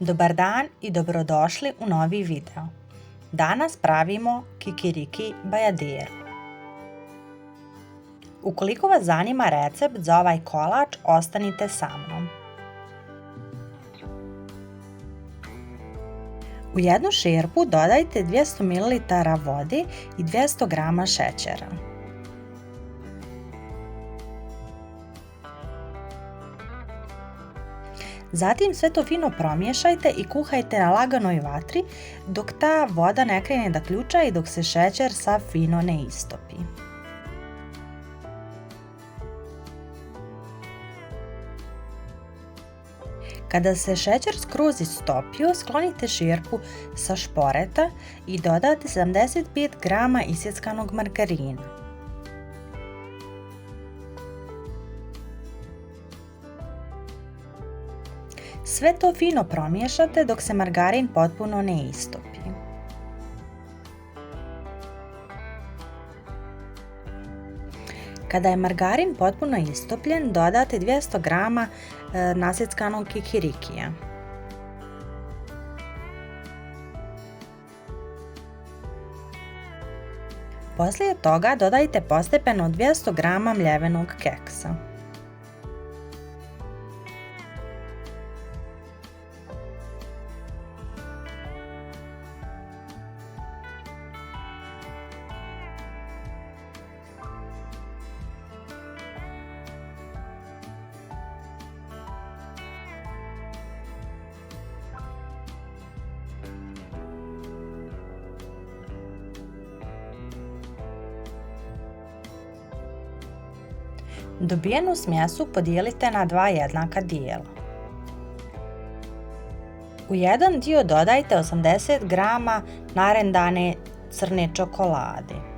Dobar dan i dobrodošli u novi video. Danas pravimo kikiriki bajaderu. Ukoliko vas zanima recept za ovaj kolač, ostanite sa mnom. U jednu šerpu dodajte 200 ml vode i 200 g šećera. Zatim sve to fino promiješajte i kuhajte na laganoj vatri dok ta voda ne krene da ključa i dok se šećer sav fino ne istopi. Kada se šećer skroz istopio, sklonite šerpu sa šporeta i dodate 75 g isjeckanog margarina. Sve to fino promiješate dok se margarin potpuno ne istopi. Kada je margarin potpuno istopljen, dodate 200 g nasjeckanog kikirikija. Poslije toga dodajte postepeno 200 g mljevenog keksa. Dobijenu smjesu podijelite na dva jednaka dijela. U jedan dio dodajte 80 g narendane crne čokolade.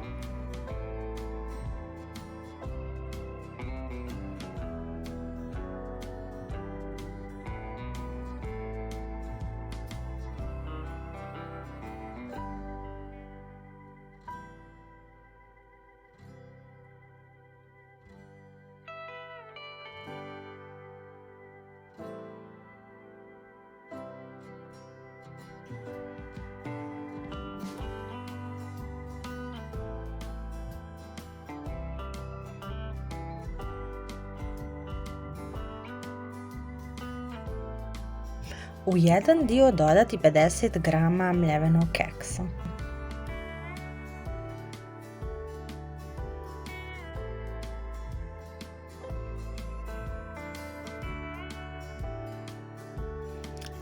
U jedan dio dodati 50 g mljevenog keksa.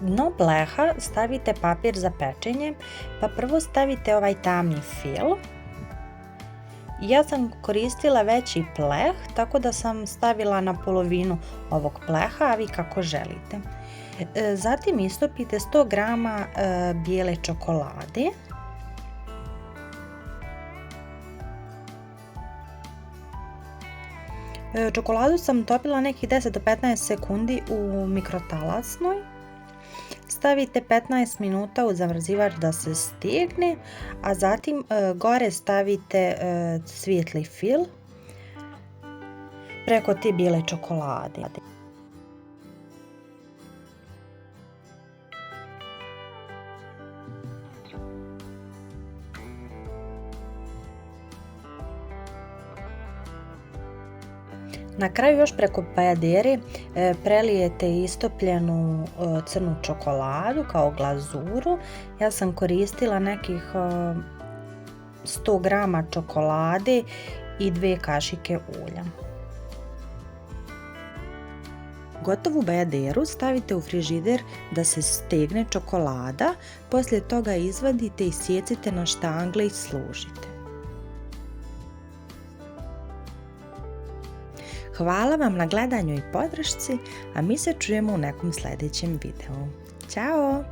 Dno pleha stavite papir za pečenje, pa prvo stavite ovaj tamni fil. Ja sam koristila veći pleh, tako da sam stavila na polovinu ovog pleha, a vi kako želite. Zatim istopite 100 g bijele čokolade. Čokoladu sam topila nekih 10 do 15 sekundi u mikrotalasnoj. Stavite 15 minuta u zamrzivač da se stegne, a zatim gore stavite svijetli fil preko te bijele čokolade. Na kraju još preko bajadere prelijete istopljenu crnu čokoladu kao glazuru. Ja sam koristila nekih 100 g čokolade i 2 kašike ulja. Gotovu bajaderu stavite u frižider da se stegne čokolada, poslije toga izvadite i sjecite na štangle i služite. Hvala vam na gledanju i podršci, a mi se čujemo u nekom sljedećem videu. Ćao!